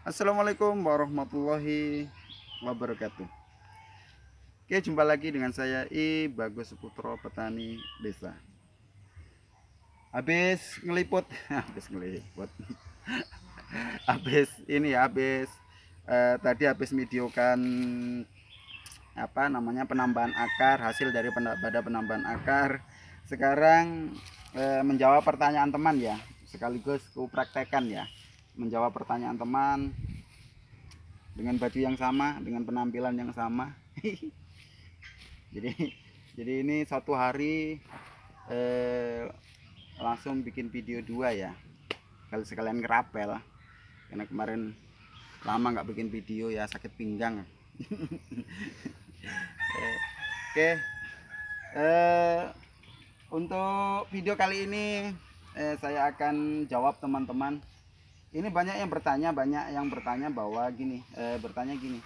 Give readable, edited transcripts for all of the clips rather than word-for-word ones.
Assalamualaikum warahmatullahi wabarakatuh. Oke, jumpa lagi dengan saya Bagus Putro, petani desa. Habis ngeliput, habis ngeliput, habis ini ya, tadi habis videokan penambahan akar, hasil dari pada penambahan akar. Sekarang menjawab pertanyaan teman ya, sekaligus ku praktekkan ya, menjawab pertanyaan teman dengan baju yang sama, dengan penampilan yang sama. jadi jadi ini satu hari langsung bikin video dua ya, kali sekalian ngerapel karena kemarin lama nggak bikin video ya, sakit pinggang. Oke, eh, untuk video kali ini saya akan jawab teman-teman. Ini banyak yang bertanya bahwa gini, bertanya gini,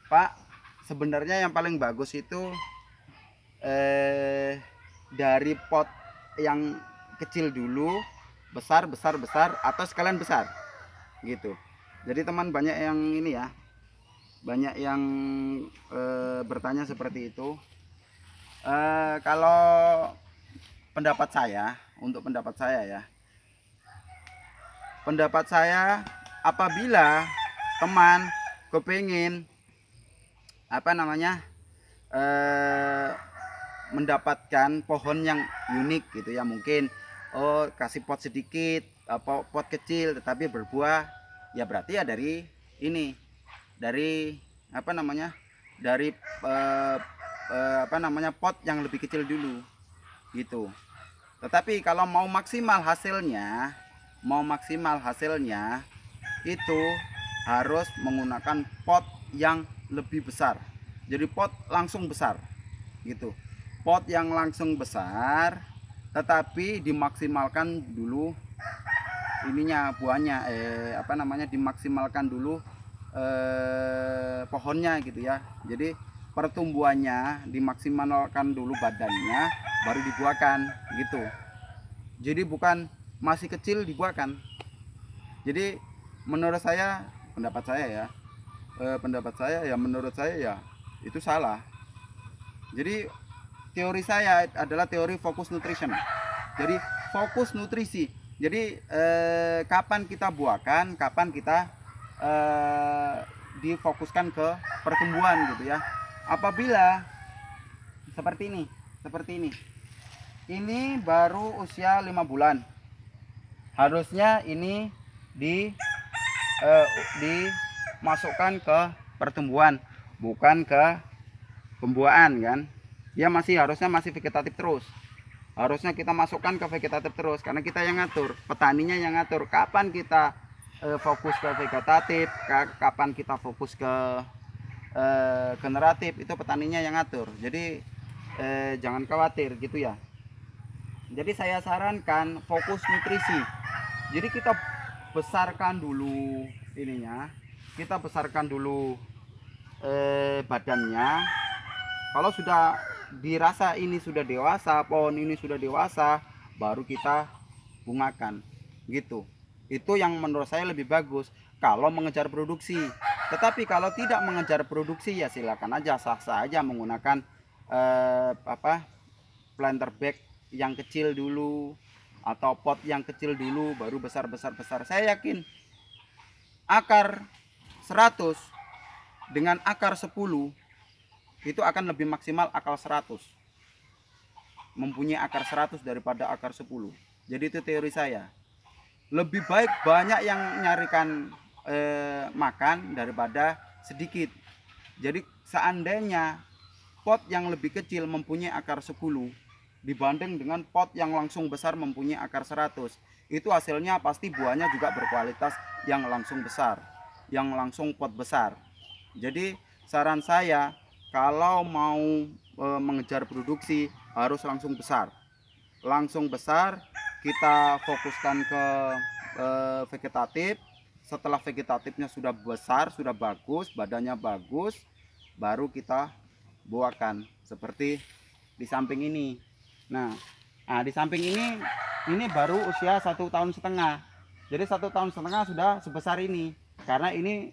Pak, sebenarnya yang paling bagus itu dari pot yang kecil dulu, besar, atau sekalian besar gitu. Jadi teman banyak yang ini ya, banyak yang bertanya seperti itu. Kalau pendapat saya, pendapat saya, apabila teman kepingin eh, mendapatkan pohon yang unik gitu ya, mungkin kasih pot sedikit, pot kecil tetapi berbuah, ya berarti ya dari ini, dari dari pot yang lebih kecil dulu gitu. Tetapi kalau mau maksimal hasilnya itu harus menggunakan pot yang lebih besar. Jadi pot langsung besar gitu, pot yang langsung besar, tetapi dimaksimalkan dulu ininya, buahnya, dimaksimalkan dulu pohonnya gitu ya. Jadi pertumbuhannya dimaksimalkan dulu, badannya baru dibuahkan gitu. Jadi bukan masih kecil dibuahkan. Jadi menurut saya, menurut saya ya itu salah. Jadi teori saya adalah teori fokus nutrition. Jadi fokus nutrisi. Jadi kapan kita buahkan, kapan kita difokuskan ke pertumbuhan gitu ya. Apabila seperti ini, ini baru usia 5 bulan, harusnya ini dimasukkan ke pertumbuhan, bukan ke pembuahan kan. Dia harusnya masih vegetatif terus, harusnya kita masukkan ke vegetatif terus, karena kita yang ngatur, petaninya yang ngatur kapan kita fokus ke vegetatif, kapan kita fokus ke generatif, itu petaninya yang ngatur. Jadi jangan khawatir gitu ya. Jadi saya sarankan fokus nutrisi. Jadi kita besarkan dulu ininya, kita besarkan dulu badannya. Kalau sudah dirasa ini sudah dewasa, pohon ini sudah dewasa, baru kita bungakan gitu. Itu yang menurut saya lebih bagus kalau mengejar produksi. Tetapi kalau tidak mengejar produksi ya silakan aja, sah-sah aja menggunakan planter bag yang kecil dulu, atau pot yang kecil dulu baru besar. Saya yakin akar 100 dengan akar 10 itu akan lebih maksimal akar 100, mempunyai akar 100 daripada akar 10. Jadi itu teori saya. Lebih baik banyak yang nyarikan makan daripada sedikit. Jadi seandainya pot yang lebih kecil mempunyai akar 10 dibanding dengan pot yang langsung besar mempunyai akar 100, itu hasilnya pasti buahnya juga berkualitas yang langsung besar, yang langsung pot besar. Jadi saran saya, kalau mau mengejar produksi harus langsung besar. Kita fokuskan ke vegetatif. Setelah vegetatifnya sudah besar, sudah bagus, badannya bagus, baru kita buahkan seperti di samping ini. Nah, di samping ini baru usia 1,5 tahun. Jadi 1,5 tahun sudah sebesar ini. karena ini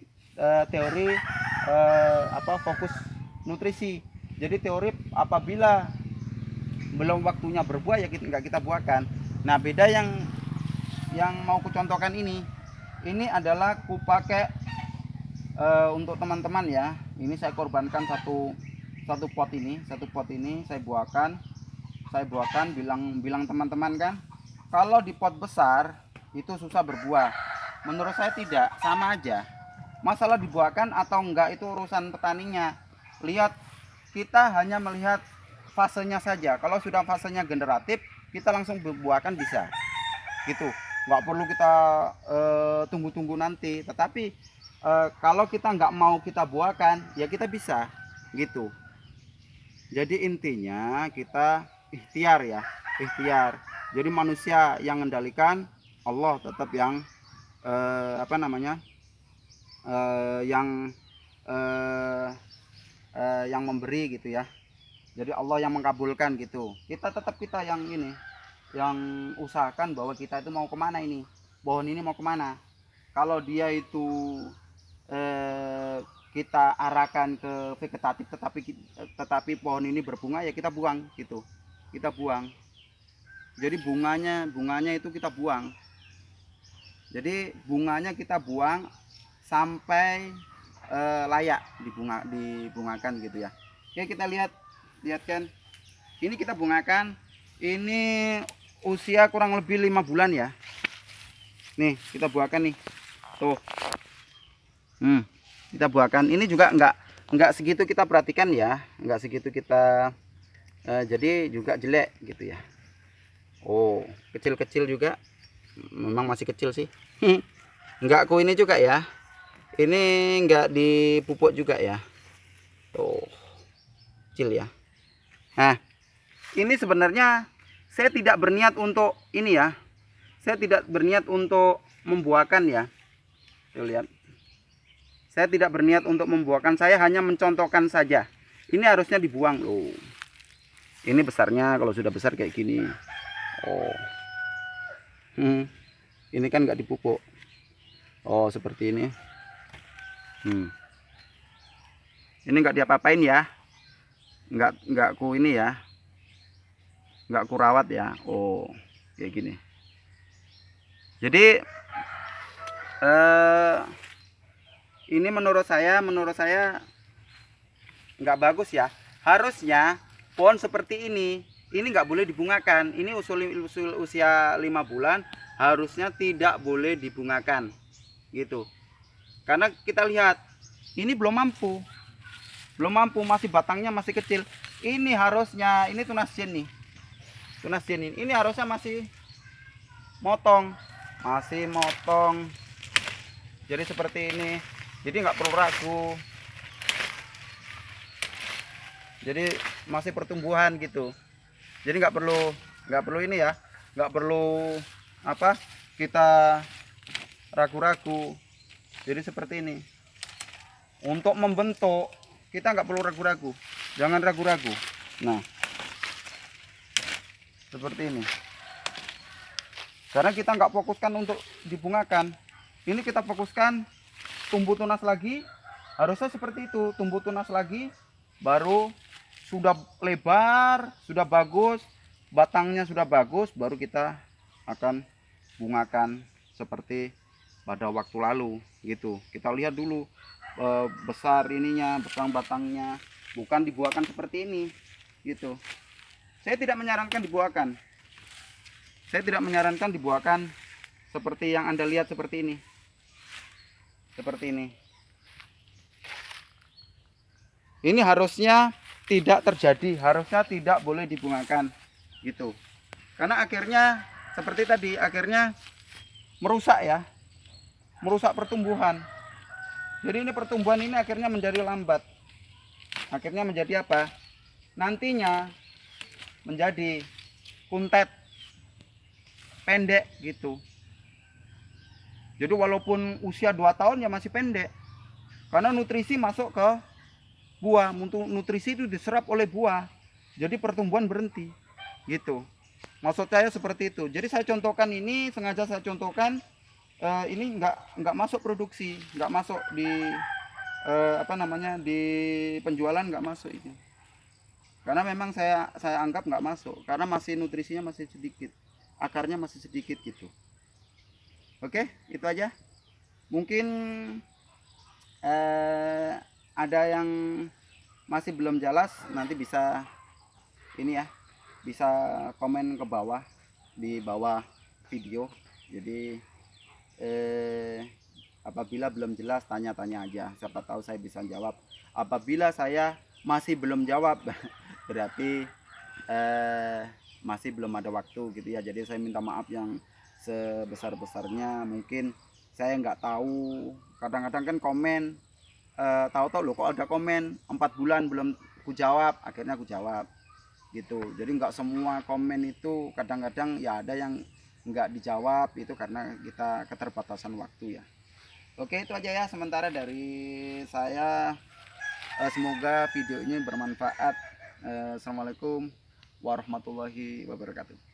teori fokus nutrisi. Jadi teori apabila belum waktunya berbuah ya nggak kita buahkan. Nah beda yang mau kucontohkan ini adalah ku pakai untuk teman-teman ya. Ini saya korbankan satu pot ini saya buahkan, bilang teman-teman kan, kalau di pot besar itu susah berbuah. Menurut saya tidak, sama aja. Masalah dibuahkan atau enggak itu urusan petaninya. Lihat, kita hanya melihat fasenya saja. Kalau sudah fasenya generatif, kita langsung buahkan bisa. Gitu. Nggak perlu kita tunggu-tunggu nanti. Tetapi kalau kita nggak mau kita buahkan, ya kita bisa. Gitu. Jadi intinya kita ikhtiar ya, ikhtiar. Jadi manusia yang mengendalikan, Allah tetap yang yang memberi gitu ya. Jadi Allah yang mengabulkan gitu. Kita yang ini, yang usahakan bahwa kita itu mau kemana ini, pohon ini mau kemana. Kalau dia itu kita arahkan ke vegetatif tetapi pohon ini berbunga, ya kita buang gitu, kita buang. Jadi bunganya itu kita buang. Jadi bunganya kita buang sampai layak dibungakan gitu ya. Oke, kita lihat kan. Ini kita bungakan. Ini usia kurang lebih 5 bulan ya. Nih, kita buahkan nih. Tuh. Kita buahkan. Ini juga enggak segitu kita perhatikan ya. Enggak segitu kita jadi juga jelek gitu ya. Oh, kecil-kecil juga. Memang masih kecil sih. Enggak ku ini juga ya. Ini enggak dipupuk juga ya. Tuh. Kecil ya. Nah, ini sebenarnya saya tidak berniat untuk ini ya. Saya tidak berniat untuk membuahkan ya. Tuh lihat. Saya tidak berniat untuk membuahkan, saya hanya mencontohkan saja. Ini harusnya dibuang loh. Ini besarnya kalau sudah besar kayak gini. Oh. Ini kan nggak dipupuk. Oh, seperti ini. Ini nggak diapa-apain ya. Nggak ku ini ya. Nggak ku rawat ya. Oh, kayak gini. Jadi ini menurut saya nggak bagus ya. Harusnya pohon seperti ini nggak boleh dibungakan. Ini usul usia 5 bulan harusnya tidak boleh dibungakan gitu. Karena kita lihat ini belum mampu, masih batangnya masih kecil. Ini harusnya ini tunas jen nih, ini harusnya masih motong, jadi seperti ini. Jadi nggak perlu ragu, jadi masih pertumbuhan gitu. Jadi nggak perlu ini ya, nggak perlu kita ragu-ragu. Jadi seperti ini. Untuk membentuk kita nggak perlu ragu-ragu, jangan ragu-ragu. Nah, seperti ini. Karena kita nggak fokuskan untuk dibungakan, ini kita fokuskan tumbuh tunas lagi. Harusnya seperti itu, tumbuh tunas lagi, baru sudah lebar, sudah bagus, batangnya sudah bagus, baru kita akan bungakan seperti pada waktu lalu gitu. Kita lihat dulu besar ininya, batangnya, bukan dibuahkan seperti ini gitu. Saya tidak menyarankan dibuahkan. Seperti yang Anda lihat seperti ini. Ini harusnya tidak terjadi, harusnya tidak boleh dibungakan gitu. Karena akhirnya seperti tadi, akhirnya merusak ya. Merusak pertumbuhan. Jadi ini pertumbuhan ini akhirnya menjadi lambat. Akhirnya menjadi apa? Nantinya menjadi kuntet, pendek gitu. Jadi walaupun usia 2 tahun ya masih pendek. Karena nutrisi masuk ke buah, nutrisi itu diserap oleh buah. Jadi pertumbuhan berhenti. Gitu. Maksud saya seperti itu. Jadi saya contohkan ini, sengaja saya contohkan ini nggak masuk produksi, nggak masuk di apa namanya, di penjualan nggak masuk ini. Karena memang saya anggap nggak masuk karena masih nutrisinya masih sedikit, akarnya masih sedikit gitu. Oke, itu aja. Mungkin eh, ada yang masih belum jelas, nanti bisa ini ya, bisa komen ke bawah, di bawah video. Jadi eh, apabila belum jelas, tanya-tanya aja, siapa tahu saya bisa jawab. Apabila saya masih belum jawab berarti masih belum ada waktu gitu ya. Jadi saya minta maaf yang sebesar-besarnya. Mungkin saya nggak tahu, kadang-kadang kan komen, tahu-tahu loh kok ada komen 4 bulan belum ku jawab, akhirnya aku jawab gitu. Jadi nggak semua komen itu, kadang-kadang ya ada yang nggak dijawab, itu karena kita keterbatasan waktu ya. Oke, itu aja ya sementara dari saya. Semoga video ini bermanfaat. Assalamualaikum warahmatullahi wabarakatuh.